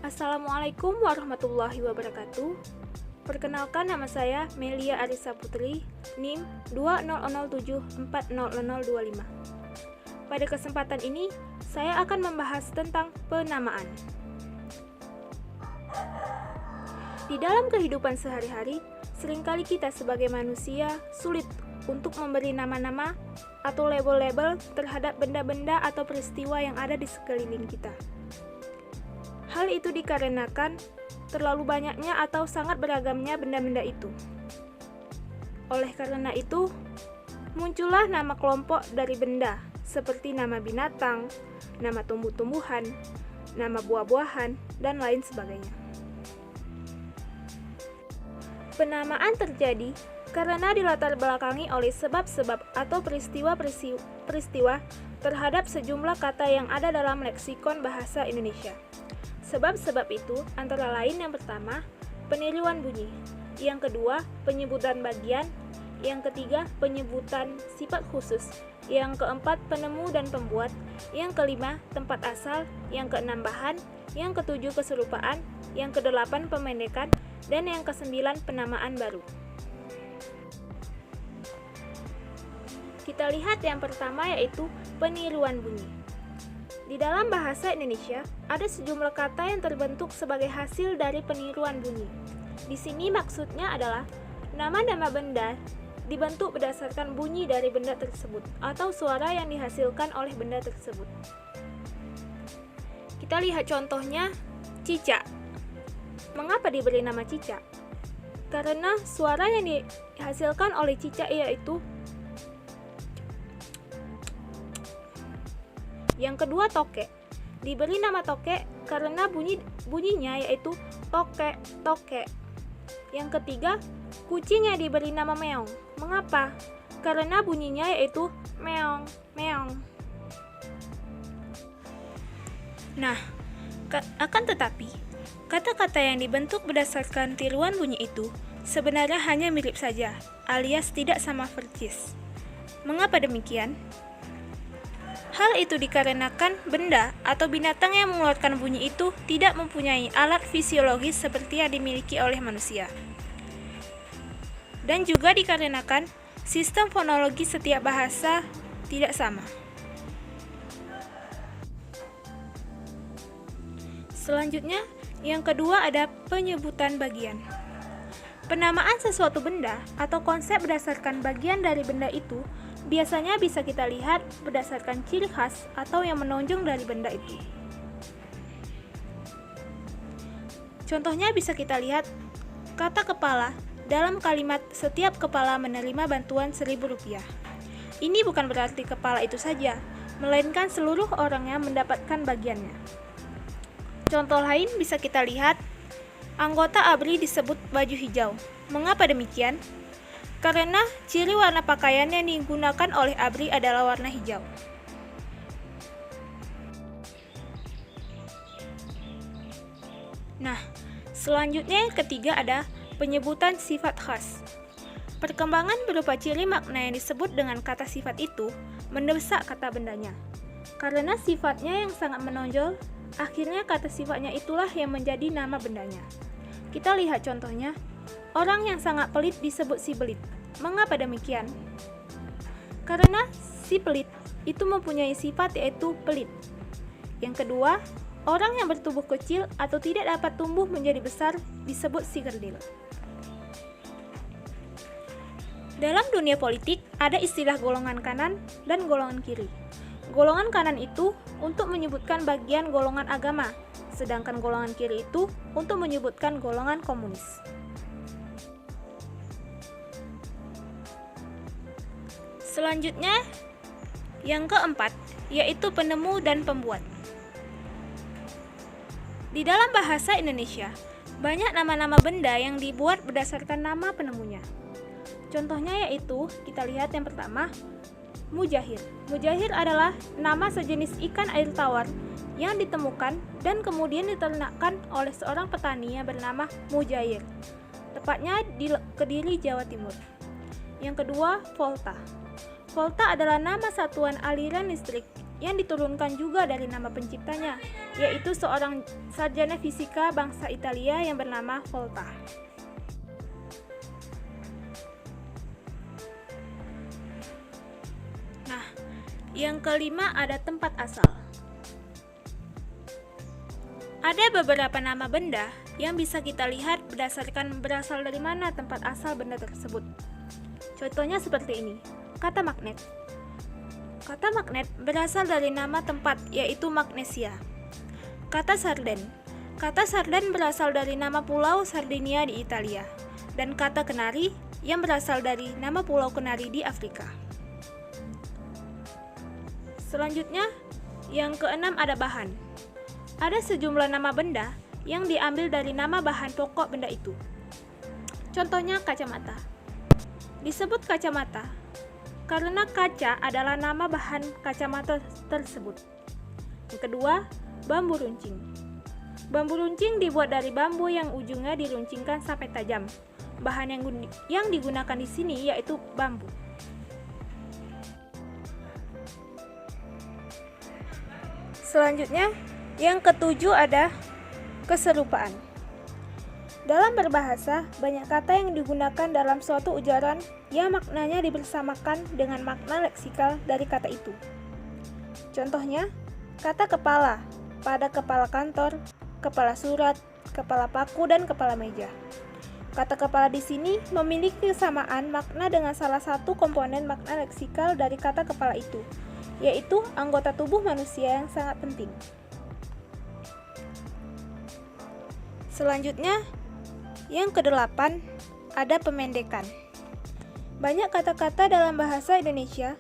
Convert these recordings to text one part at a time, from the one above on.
Assalamualaikum warahmatullahi wabarakatuh. Perkenalkan, nama saya Melia Arisa Putri, NIM 2007400025. Pada kesempatan ini, saya akan membahas tentang penamaan. Di dalam kehidupan sehari-hari, seringkali kita sebagai manusia sulit untuk memberi nama-nama atau label-label terhadap benda-benda atau peristiwa yang ada di sekeliling kita. Hal itu dikarenakan terlalu banyaknya atau sangat beragamnya benda-benda itu. Oleh karena itu, muncullah nama kelompok dari benda, seperti nama binatang, nama tumbuh-tumbuhan, nama buah-buahan, dan lain sebagainya. Penamaan terjadi karena dilatar belakangi oleh sebab-sebab atau peristiwa terhadap sejumlah kata yang ada dalam leksikon bahasa Indonesia. Sebab-sebab itu antara lain yang pertama, peniruan bunyi, yang kedua, penyebutan bagian, yang ketiga, penyebutan sifat khusus, yang keempat, penemu dan pembuat, yang kelima, tempat asal, yang keenam, bahan, yang ketujuh, keserupaan, yang kedelapan, pemendekan, dan yang kesembilan, penamaan baru. Kita lihat yang pertama, yaitu peniruan bunyi. Di dalam bahasa Indonesia, ada sejumlah kata yang terbentuk sebagai hasil dari peniruan bunyi. Di sini maksudnya adalah nama-nama benda dibentuk berdasarkan bunyi dari benda tersebut atau suara yang dihasilkan oleh benda tersebut. Kita lihat contohnya, cicak. Mengapa diberi nama cicak? Karena suara yang dihasilkan oleh cicak yaitu. Yang kedua, tokek. Diberi nama tokek karena bunyinya yaitu tokek, tokek. Yang ketiga, kucing yang diberi nama meong. Mengapa? Karena bunyinya yaitu meong, meong. Nah, akan tetapi, kata-kata yang dibentuk berdasarkan tiruan bunyi itu sebenarnya hanya mirip saja, alias tidak sama persis. Mengapa demikian? Hal itu dikarenakan benda atau binatang yang mengeluarkan bunyi itu tidak mempunyai alat fisiologis seperti yang dimiliki oleh manusia. Dan juga dikarenakan sistem fonologi setiap bahasa tidak sama. Selanjutnya, yang kedua ada penyebutan bagian. Penamaan sesuatu benda atau konsep berdasarkan bagian dari benda itu biasanya bisa kita lihat berdasarkan ciri khas atau yang menonjol dari benda itu. Contohnya bisa kita lihat kata kepala dalam kalimat setiap kepala menerima bantuan Rp1.000. Ini bukan berarti kepala itu saja, melainkan seluruh orangnya mendapatkan bagiannya. Contoh lain bisa kita lihat anggota ABRI disebut baju hijau. Mengapa demikian? Karena ciri warna pakaian yang digunakan oleh ABRI adalah warna hijau. Nah, selanjutnya yang ketiga ada penyebutan sifat khas. Perkembangan berupa ciri makna yang disebut dengan kata sifat itu mendesak kata bendanya. Karena sifatnya yang sangat menonjol, akhirnya kata sifatnya itulah yang menjadi nama bendanya. Kita lihat contohnya, orang yang sangat pelit disebut si belit. Mengapa demikian? Karena si pelit itu mempunyai sifat yaitu pelit. Yang kedua, orang yang bertubuh kecil atau tidak dapat tumbuh menjadi besar disebut si kerdil. Dalam dunia politik, ada istilah golongan kanan dan golongan kiri. Golongan kanan itu untuk menyebutkan bagian golongan agama, sedangkan golongan kiri itu untuk menyebutkan golongan komunis. Selanjutnya, yang keempat, yaitu penemu dan pembuat. Di dalam bahasa Indonesia, banyak nama-nama benda yang dibuat berdasarkan nama penemunya. Contohnya yaitu, kita lihat yang pertama, mujahir. Mujahir adalah nama sejenis ikan air tawar yang ditemukan dan kemudian diternakkan oleh seorang petani yang bernama Mujair, tepatnya di Kediri, Jawa Timur. Yang kedua, volta. Volta adalah nama satuan aliran listrik yang diturunkan juga dari nama penciptanya, yaitu seorang sarjana fisika bangsa Italia yang bernama Volta. Nah, yang kelima ada tempat asal. Ada beberapa nama benda yang bisa kita lihat berdasarkan berasal dari mana tempat asal benda tersebut. Contohnya seperti ini, kata magnet. Kata magnet berasal dari nama tempat, yaitu Magnesia. Kata sarden. Kata sarden berasal dari nama pulau Sardinia di Italia. Dan kata kenari yang berasal dari nama pulau Kenari di Afrika. Selanjutnya, yang keenam ada bahan. Ada sejumlah nama benda yang diambil dari nama bahan pokok benda itu. Contohnya kacamata. Disebut kacamata karena kaca adalah nama bahan kacamata tersebut. Yang kedua, bambu runcing. Bambu runcing dibuat dari bambu yang ujungnya diruncingkan sampai tajam. Bahan yang digunakan di sini yaitu bambu. Selanjutnya, yang ketujuh ada keserupaan. Dalam berbahasa, banyak kata yang digunakan dalam suatu ujaran yang maknanya dibersamakan dengan makna leksikal dari kata itu. Contohnya, kata kepala pada kepala kantor, kepala surat, kepala paku, dan kepala meja. Kata kepala di sini memiliki kesamaan makna dengan salah satu komponen makna leksikal dari kata kepala itu, yaitu anggota tubuh manusia yang sangat penting. Selanjutnya, yang kedelapan ada pemendekan. Banyak kata-kata dalam bahasa Indonesia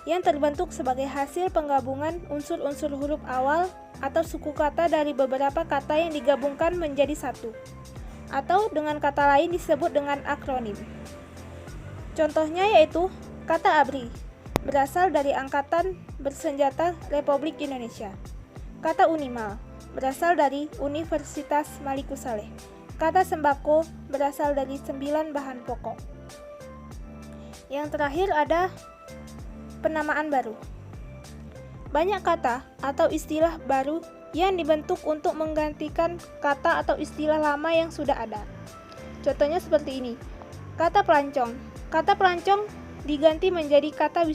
yang terbentuk sebagai hasil penggabungan unsur-unsur huruf awal atau suku kata dari beberapa kata yang digabungkan menjadi satu, atau dengan kata lain disebut dengan akronim. Contohnya yaitu kata ABRI, berasal dari Angkatan Bersenjata Republik Indonesia. Kata Unimal, berasal dari Universitas Maliku Saleh. Kata sembako berasal dari 9 bahan pokok. Yang terakhir ada penamaan baru. Banyak kata atau istilah baru yang dibentuk untuk menggantikan kata atau istilah lama yang sudah ada. Contohnya seperti ini. Kata pelancong. Kata pelancong diganti menjadi kata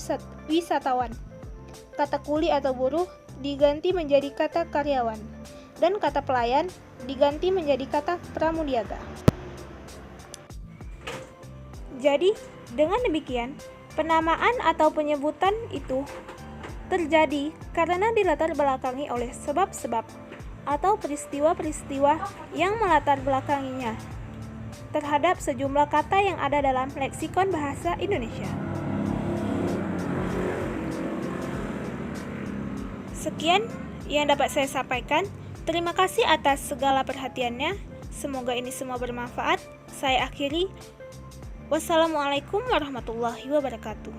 wisatawan. Kata kuli atau buruh diganti menjadi kata karyawan. Dan kata pelayan diganti menjadi kata pramudiaga. Jadi, dengan demikian, penamaan atau penyebutan itu terjadi karena dilatar belakangi oleh sebab-sebab atau peristiwa-peristiwa yang melatar belakanginya terhadap sejumlah kata yang ada dalam leksikon bahasa Indonesia. Sekian yang dapat saya sampaikan. Terima kasih atas segala perhatiannya. Semoga ini semua bermanfaat. Saya akhiri. Wassalamualaikum warahmatullahi wabarakatuh.